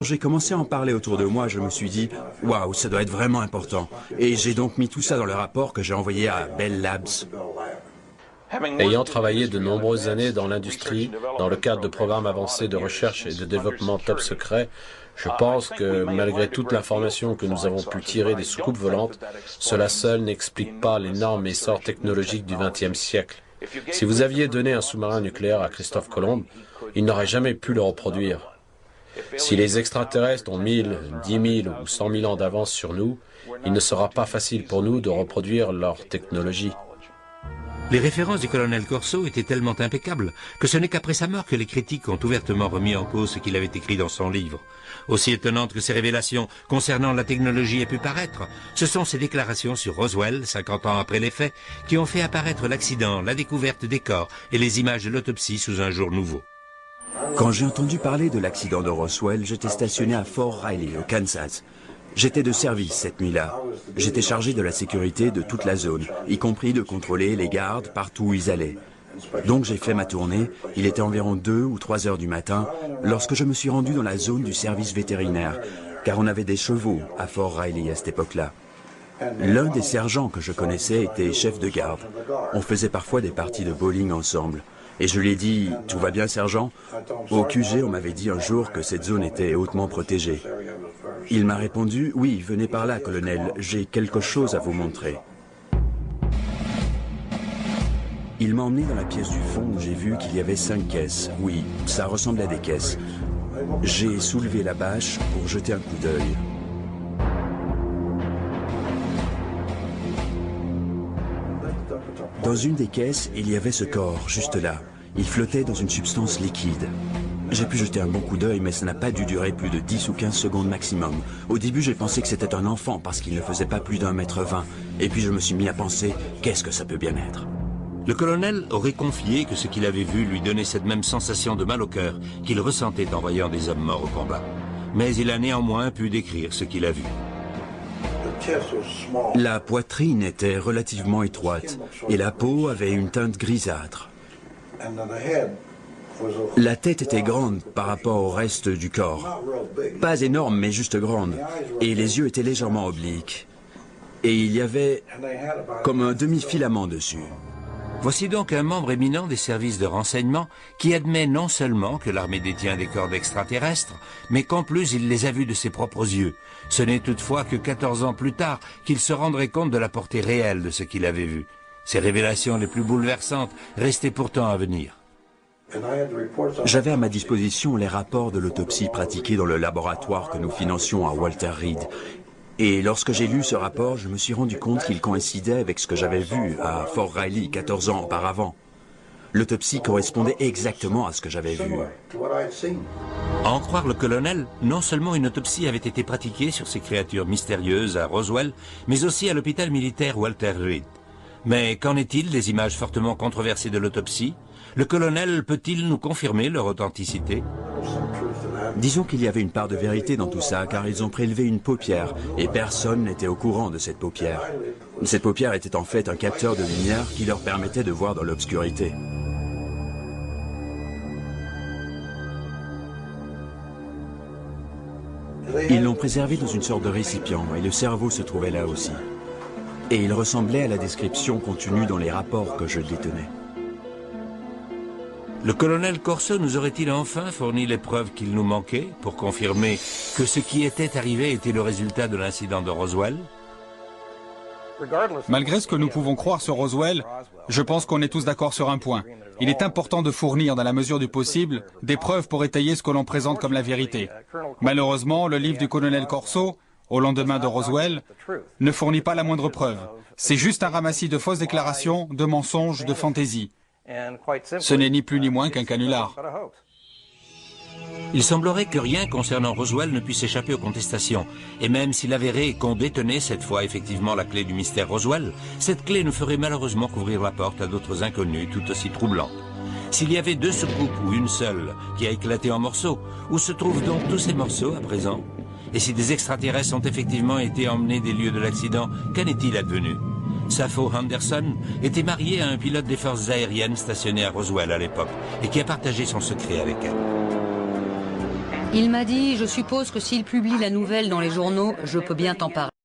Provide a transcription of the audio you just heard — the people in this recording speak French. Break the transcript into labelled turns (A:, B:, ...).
A: J'ai commencé à en parler autour de moi, je me suis dit « Waouh, ça doit être vraiment important ». Et j'ai donc mis tout ça dans le rapport que j'ai envoyé à Bell Labs.
B: Ayant travaillé de nombreuses années dans l'industrie, dans le cadre de programmes avancés de recherche et de développement top secret, je pense que malgré toute l'information que nous avons pu tirer des soucoupes volantes, cela seul n'explique pas l'énorme essor technologique du XXe siècle. Si vous aviez donné un sous-marin nucléaire à Christophe Colomb, il n'aurait jamais pu le reproduire. Si les extraterrestres ont 1000, 10 000 ou 100 000 ans d'avance sur nous, il ne sera pas facile pour nous de reproduire leur technologie.
C: Les références du colonel Corso étaient tellement impeccables que ce n'est qu'après sa mort que les critiques ont ouvertement remis en cause ce qu'il avait écrit dans son livre. Aussi étonnantes que ces révélations concernant la technologie aient pu paraître, ce sont ses déclarations sur Roswell, 50 ans après les faits, qui ont fait apparaître l'accident, la découverte des corps et les images de l'autopsie sous un jour nouveau.
A: Quand j'ai entendu parler de l'accident de Roswell, j'étais stationné à Fort Riley, au Kansas. J'étais de service cette nuit-là. J'étais chargé de la sécurité de toute la zone, y compris de contrôler les gardes partout où ils allaient. Donc j'ai fait ma tournée, il était environ 2 ou 3 heures du matin, lorsque je me suis rendu dans la zone du service vétérinaire, car on avait des chevaux à Fort Riley à cette époque-là. L'un des sergents que je connaissais était chef de garde. On faisait parfois des parties de bowling ensemble. Et je lui ai dit « Tout va bien, sergent ?» Au QG, on m'avait dit un jour que cette zone était hautement protégée. Il m'a répondu « Oui, venez par là, colonel, j'ai quelque chose à vous montrer. » Il m'a emmené dans la pièce du fond où j'ai vu qu'il y avait 5 caisses. Oui, ça ressemble à des caisses. J'ai soulevé la bâche pour jeter un coup d'œil. Dans une des caisses, il y avait ce corps, juste là. Il flottait dans une substance liquide. J'ai pu jeter un bon coup d'œil, mais ça n'a pas dû durer plus de 10 ou 15 secondes maximum. Au début, j'ai pensé que c'était un enfant parce qu'il ne faisait pas plus d'1,20 m. Et puis je me suis mis à penser, qu'est-ce que ça peut bien être?
C: Le colonel aurait confié que ce qu'il avait vu lui donnait cette même sensation de mal au cœur qu'il ressentait en voyant des hommes morts au combat. Mais il a néanmoins pu décrire ce qu'il a vu.
A: La poitrine était relativement étroite et la peau avait une teinte grisâtre. La tête était grande par rapport au reste du corps. Pas énorme, mais juste grande. Et les yeux étaient légèrement obliques. Et il y avait comme un demi-filament dessus.
C: Voici donc un membre éminent des services de renseignement qui admet non seulement que l'armée détient des corps d'extraterrestres, mais qu'en plus il les a vus de ses propres yeux. Ce n'est toutefois que 14 ans plus tard qu'il se rendrait compte de la portée réelle de ce qu'il avait vu. Ces révélations les plus bouleversantes restaient pourtant à venir.
A: J'avais à ma disposition les rapports de l'autopsie pratiquée dans le laboratoire que nous financions à Walter Reed. Et lorsque j'ai lu ce rapport, je me suis rendu compte qu'il coïncidait avec ce que j'avais vu à Fort Riley 14 ans auparavant. L'autopsie correspondait exactement à ce que j'avais vu.
C: À en croire le colonel, non seulement une autopsie avait été pratiquée sur ces créatures mystérieuses à Roswell, mais aussi à l'hôpital militaire Walter Reed. Mais qu'en est-il des images fortement controversées de l'autopsie? Le colonel peut-il nous confirmer leur authenticité?
A: Disons qu'il y avait une part de vérité dans tout ça, car ils ont prélevé une paupière, et personne n'était au courant de cette paupière. Cette paupière était en fait un capteur de lumière qui leur permettait de voir dans l'obscurité. Ils l'ont préservé dans une sorte de récipient, et le cerveau se trouvait là aussi. Et il ressemblait à la description contenue dans les rapports que je détenais.
C: Le colonel Corso nous aurait-il enfin fourni les preuves qu'il nous manquait pour confirmer que ce qui était arrivé était le résultat de l'incident de Roswell?
D: Malgré ce que nous pouvons croire sur Roswell, je pense qu'on est tous d'accord sur un point. Il est important de fournir, dans la mesure du possible, des preuves pour étayer ce que l'on présente comme la vérité. Malheureusement, le livre du colonel Corso, au lendemain de Roswell, ne fournit pas la moindre preuve. C'est juste un ramassis de fausses déclarations, de mensonges, de fantaisies. Ce n'est ni plus ni moins qu'un canular.
C: Il semblerait que rien concernant Roswell ne puisse échapper aux contestations. Et même s'il avérait qu'on détenait cette fois effectivement la clé du mystère Roswell, cette clé nous ferait malheureusement couvrir la porte à d'autres inconnus tout aussi troublantes. S'il y avait 2 soucoupes ou une seule qui a éclaté en morceaux, où se trouvent donc tous ces morceaux à présent? Et si des extraterrestres ont effectivement été emmenés des lieux de l'accident, qu'en est-il advenu? Sappho Henderson était mariée à un pilote des forces aériennes stationné à Roswell à l'époque et qui a partagé son secret avec elle.
E: Il m'a dit, je suppose que s'il publie la nouvelle dans les journaux, je peux bien t'en parler.